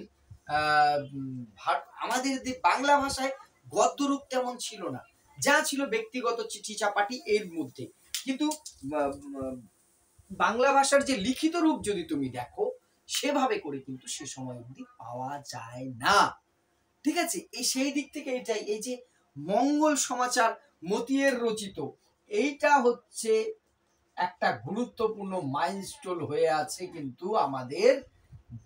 আমাদের বাংলা ভাষায় গদ্যরূপ তেমন ছিল না, যা ছিল ব্যক্তিগত চিঠি চাপাটি এর মধ্যে। কিন্তু বাংলা ভাষার যে লিখিত রূপ যদি তুমি দেখো সেভাবে করে কিন্তু সে সময় অবধি পাওয়া যায় না, ঠিক আছে। এই সেই দিক থেকে এটাই, এই যে মঙ্গল সমাচার মতিয়ের রচিত, এইটা হচ্ছে একটা গুরুত্বপূর্ণ মাইলস্টোন হয়ে আছে কিন্তু আমাদের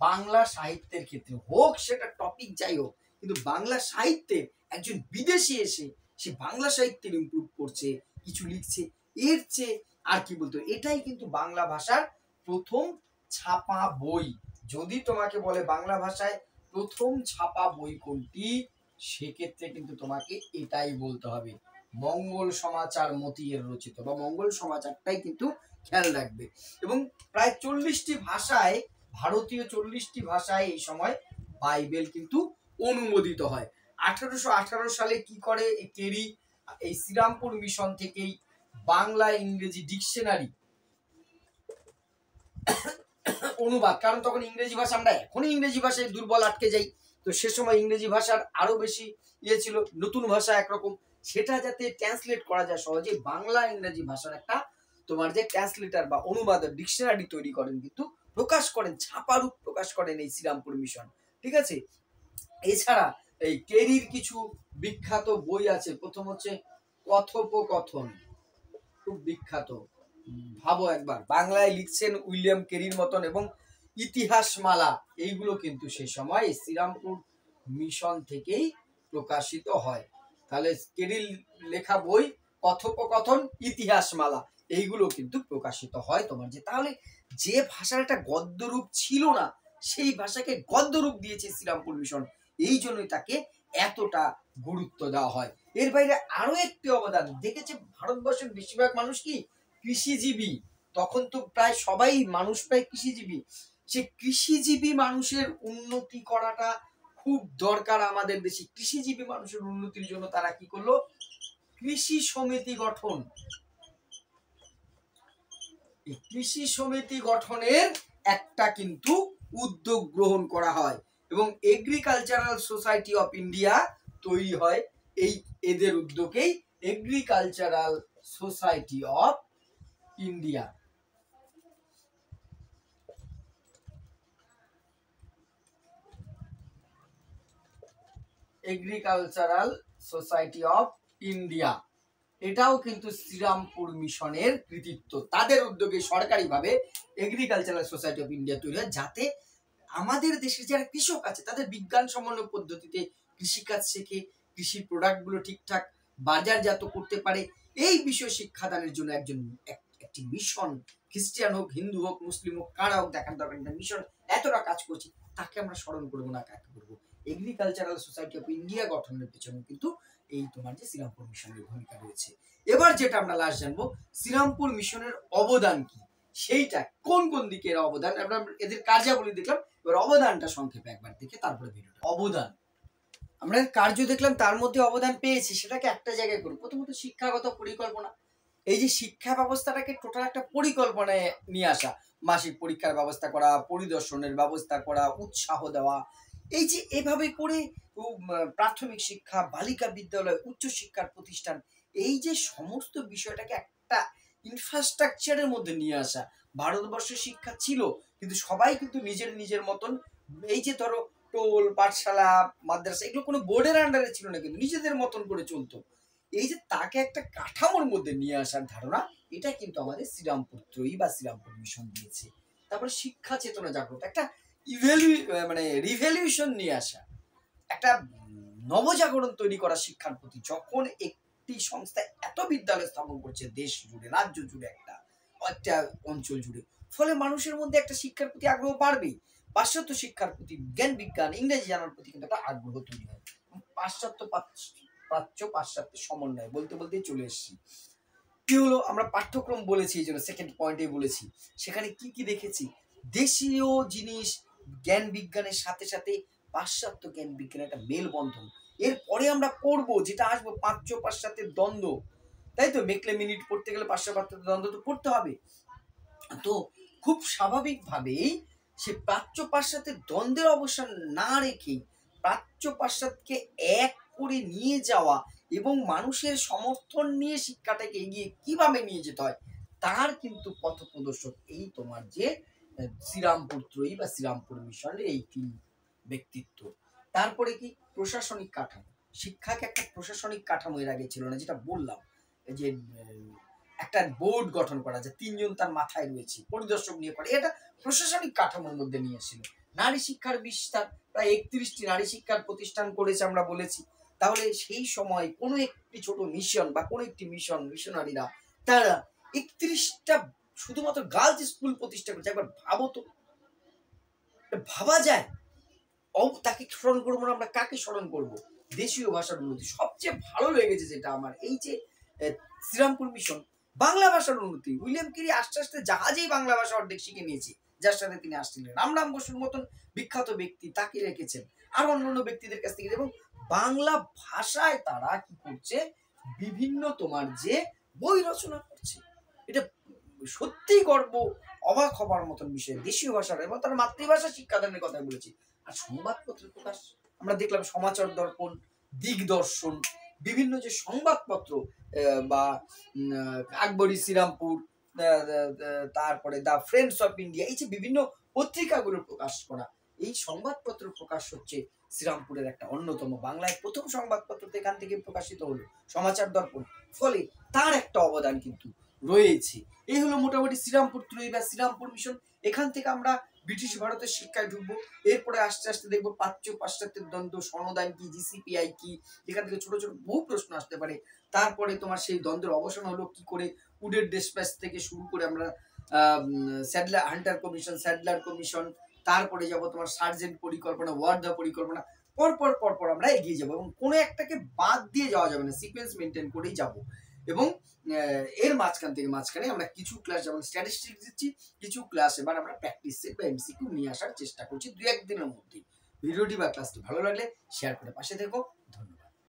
বাংলা সাহিত্যের ক্ষেত্রে, হোক সেটা টপিক যাই হোক, কিন্তু বাংলা সাহিত্যে একজন বিদেশি এসে সে বাংলা সাহিত্যের ইমপ্রুভ করছে, কিছু লিখছে, এর চেয়ে আর কি বলতো, এটাই কিন্তু বাংলা ভাষার প্রথম ছাপা বই। যদি তোমাকে বলে বাংলা ভাষায় প্রথম ছাপা বই কোনটি, সেক্ষেত্রে কিন্তু তোমাকে এটাই বলতে হবে, মঙ্গল সমাচার মতিয়ের রচিত বা মঙ্গল সমাচারটাই কিন্তু খেয়াল রাখবে। এবং প্রায় 40টি ভাষায়, ভারতীয় 40টি ভাষায় এই সময় বাইবেল কিন্তু অনুমোদিত হয়। 1818 সালে কি করে কেরি এই শ্রীরামপুর মিশন থেকেই বাংলা ইংরেজি ডিকশনারি অনুবাদ, কারণ তখন ইংরেজি ভাষা, আমরা এখনই ইংরেজি ভাষায় দুর্বল আটকে যাই, তো সে সময় ইংরেজি ভাষার আরো বেশি ইয়ে ছিল, নতুন ভাষা একরকম, সেটা যাতে ট্রান্সলেট করা যায় সহজে, বাংলা ইংরেজি ভাষার একটা তোমার যে ট্রান্সলেটার বা অনুবাদক ডিকশনারি তৈরি করেন, কিন্তু প্রকাশ করেন, ছাপারূপ প্রকাশ করেন এই শ্রীরামপুর মিশন, ঠিক আছে। এছাড়া এই কেরির কিছু বিখ্যাত বই আছে, প্রথম হচ্ছে কথোপকথন, খুব বিখ্যাত, ভাবো একবার, বাংলায় লিখছেন উইলিয়াম কেরির মতন, এবং ইতিহাসমালা, এইগুলো কিন্তু সে সময় শ্রীরামপুর মিশন থেকেই প্রকাশিত হয়। তাহলে কেরির লেখা বই কথোপকথন, ইতিহাসমালা, এইগুলো কিন্তু প্রকাশিত হয় তোমার যে, তাহলে যে ভাষার একটা গদ্যরূপ ছিল না সেই ভাষাকে গদ্যরূপ দিয়েছে শ্রীরামপুর মিশন, এই জন্যই তাকে এতটা গুরুত্ব দেওয়া হয়। এর বাইরে আরো একটি অবদান দেখেছে, ভারতবর্ষের বেশিরভাগ মানুষ কি কৃষিজীবী, তখন তো প্রায় সবাই মানুষ প্রায় কৃষিজীবী, সে কৃষিজীবী মানুষের উন্নতি করাটা খুব দরকার আমাদের দেশে। কৃষিজীবী মানুষের উন্নতির জন্য তারা কি করলো, কৃষি সমিতি গঠন, এই কৃষি সমিতি গঠনের একটা কিন্তু উদ্যোগ গ্রহণ করা হয় এবং এগ্রিকালচারাল সোসাইটি অফ ইন্ডিয়া তৈরি হয় এই এদের উদ্যোগেই, agricultural society of India. Agricultural society of India, এটাও কিন্তু শ্রীরামপুর মিশনের কৃতিত্ব। তাদের উদ্যোগে সরকারিভাবে এগ্রিকালচারাল সোসাইটি অফ ইন্ডিয়া তৈরি হয়, যাতে আমাদের দেশের যারা কৃষক আছে তাদের বিজ্ঞানসম্মত পদ্ধতিতে কৃষিকাজ শেখে, কৃষি প্রোডাক্টগুলো ঠিকঠাক বাজারজাত করতে পারে। এই বিষয় শিক্ষাদানের জন্য একটি মিশন, খ্রিস্টান হোক, হিন্দু হোক, মুসলিম হোক, কারা হোক, দেখার দরকার নেই। মিশন এতটা কাজ করছে, তাকে আমরা স্মরণ করবো না, কাকে করবো? এগ্রিকালচারাল সোসাইটি অফ ইন্ডিয়া গঠনের পেছনে কিন্তু এই তোমার যে শ্রীরামপুর মিশনের ভূমিকা রয়েছে। এবার যেটা আমরা লাস্ট জানবো, শ্রীরামপুর মিশনের অবদান কি, সেইটা কোন কোন দিকে এর অবদান, আমরা এদের কার্যাবলী দেখলাম, এবার অবদানটা সংক্ষেপে একবার দেখে তারপরে ভিডিওটা। অবদান, আমরা কার্য দেখলাম, তার মধ্যে অবদান পেয়েছি, সেটাকে একটা জায়গায় করবো। প্রথমত শিক্ষাগত পরিকল্পনা, এই যে শিক্ষা ব্যবস্থাটাকে টোটাল একটা পরিকল্পনায় নিয়ে আসা, মাসিক পরীক্ষার ব্যবস্থা করা, পরিদর্শনের ব্যবস্থা করা, উৎসাহ দেওয়া, এই যে এভাবে করে প্রাথমিক শিক্ষা, বালিকা বিদ্যালয়, উচ্চ শিক্ষার প্রতিষ্ঠান, এই যে সমস্ত বিষয়টাকে একটা ইনফ্রাস্ট্রাকচারের মধ্যে নিয়ে আসা। ভারতবর্ষে শিক্ষা ছিল, কিন্তু সবাই কিন্তু নিজের নিজের মতন, এই যে ধরো টোল, পাঠশালা, মাদ্রাসা, এগুলো কোনো বোর্ডের আন্ডারে ছিল না, কিন্তু নিজেদের মতন করে চলতো। এই যে তাকে একটা কাঠামোর মধ্যে নিয়ে আসার ধারণা, এটা কিন্তু আমাদের শ্রীরামপুর ত্রয়ী বা শ্রীরামপুর মিশন দিয়েছে। তারপরে শিক্ষা চেতনা জাগ্রত, একটা রিভ্যালুয়েশন নিয়ে আসা, একটা নবজাগরণ তৈরি করা শিক্ষার প্রতি। যখন একটি সংস্থা এত বিদ্যালয় স্থাপন করছে দেশ জুড়ে, রাজ্য জুড়ে, একটা অঞ্চল জুড়ে, ফলে মানুষের মধ্যে একটা শিক্ষার প্রতি আগ্রহ বাড়বেই। পাশ্চাত্য শিক্ষার প্রতি, জ্ঞান বিজ্ঞান, ইংরেজি জানার প্রতি কিন্তু একটা আগ্রহ তৈরি হয়। পাশ্চাত্যের সমন্বয় বলতে বলতে চলে এসেছি। কি হলো, আমরা পাঠ্যক্রম বলেছি, এই জন্য সেকেন্ড পয়েন্টে বলেছি, সেখানে কি কি দেখেছি, দেশীয় জিনিস জ্ঞান বিজ্ঞানের সাথে সাথে পাশ্চাত্য জ্ঞান বিজ্ঞানের একটা মেলবন্ধন। এরপরে আমরা পড়বো, যেটা আসবো, প্রাচ্য পাশ্চাত্যের দ্বন্দ্ব, তাই তো? মেকলে মিনিট পড়তে গেলে পাশ্চাত্যের দ্বন্দ্ব তো পড়তে হবে। তো খুব স্বাভাবিকভাবেই সে প্রাচ্য পাশ্চাত্যের দ্বন্দ্বের অবসান না রেখেই প্রাচ্য পাশ্চাত্যকে এক করে নিয়ে যাওয়া এবং মানুষের সমর্থন নিয়ে শিক্ষাটাকে এগিয়ে কিভাবে নিয়ে যেতে হয়, তার কিন্তু পথ প্রদর্শক এই তোমার যে শ্রীরামপুর ত্রয়ী বা শ্রীরামপুর মিশনের এই তিন ব্যক্তিত্ব। তারপরে কি, প্রশাসনিক কাঠামো। শিক্ষাকে একটা প্রশাসনিক কাঠামো এর আগে ছিল না, যেটা বললাম, যে একটা বোর্ড গঠন করা, যে তিনজন তার মাথায় রয়েছে, পরিদর্শক নিয়ে করে, এটা প্রশাসনিক কাঠামোর মধ্যে নিয়ে এসেছিল। নারী শিক্ষার বিস্তার, প্রায় 31টি নারী শিক্ষার প্রতিষ্ঠান করেছে আমরা বলেছি। তাহলে সেই সময় কোনো একটি ছোট মিশন বা কোনো একটি মিশনারিরা তারা 31টা শুধুমাত্র গার্লস স্কুল প্রতিষ্ঠা করেছে। একবার ভাবো তো, ভাবা যায়? তাকে স্মরণ করবো না, আমরা কাকে স্মরণ করবো? দেশীয় ভাষার উন্নতি। সবচেয়ে ভালো লেগেছে যেটা আমার, এই যে শ্রীরামপুর মিশন, বাংলা ভাষার উন্নতি। উইলিয়াম কেরি আস্তে আস্তে জাহাজেই বাংলা ভাষা অর্ধেক শিখে নিয়েছে, যার সাথে তিনি আসছিলেন। রামরাম বসুর মতন বিখ্যাত ব্যক্তি তাকে রেখেছেন, আর অন্যান্য ব্যক্তিদের কাছ থেকে। এবং বাংলা ভাষায় তারা কি করছে, বিভিন্ন তোমার যে বই রচনা করছে, এটা সত্যিই গর্ব, অবাক হবার মতন বিষয়। দেশীয় ভাষার এবং তার মাতৃভাষা শিক্ষাদানের কথা বলেছি। আর সংবাদপত্রের প্রকাশ আমরা দেখলাম, সমাচার দর্পণ, দিগদর্শন, বিভিন্ন যে সংবাদপত্র, বা আকবরী শ্রীরামপুর, তারপরে দ্য ফ্রেন্ডস অফ ইন্ডিয়া, এই যে বিভিন্ন পত্রিকাগুলো প্রকাশ করা, এই সংবাদপত্র প্রকাশ হচ্ছে শ্রীরামপুরের একটা অন্যতম, বাংলায় প্রথম সংবাদপত্র এখান থেকে প্রকাশিত হলো, সমাচার দর্পণ। ফলে তার একটা অবদান কিন্তু রয়েছে। এই হলো মোটামুটি শ্রীরামপুর ত্রয়ী বা শ্রীরামপুর মিশন। এখান থেকে আমরা ব্রিটিশ ভারতের শিক্ষায় ঢুকবো। এরপরে আস্তে আস্তে দেখবো প্রাচ্য পাশ্চাত্যের দ্বন্দ্ব, সনদান কি, জিসিপিআই কি, এখান থেকে ছোট ছোট বহু প্রশ্ন আসতে পারে। তারপরে তোমার সেই দ্বন্দ্বের অবসান হলো কি করে, উডের ডেসপ্যাচ থেকে শুরু করে আমরা Sadler Hunter commission, Sadler commission, তারপরে যাবো তোমার সার্জেন্ট পরিকল্পনা, ওয়ার্ধা পরিকল্পনা, পরপর আমরা এগিয়ে যাবো, এবং কোনো একটাকে বাদ দিয়ে যাওয়া যাবে না, সিকোয়েন্স মেনটেন করেই যাবো। এবং এর মাঝখানে আমরা কিছু ক্লাস যেমন স্ট্যাটিস্টিক্স দিচ্ছি, কিছু ক্লাস এবার আমরা প্র্যাকটিস সেট বা এমসিকিউ নিয়ে আসার চেষ্টা করছি 2-1 দিনের মধ্যেই। ভিডিওটি বা ক্লাসটি ভালো লাগলে শেয়ার করে পাশে থেকো। ধন্যবাদ।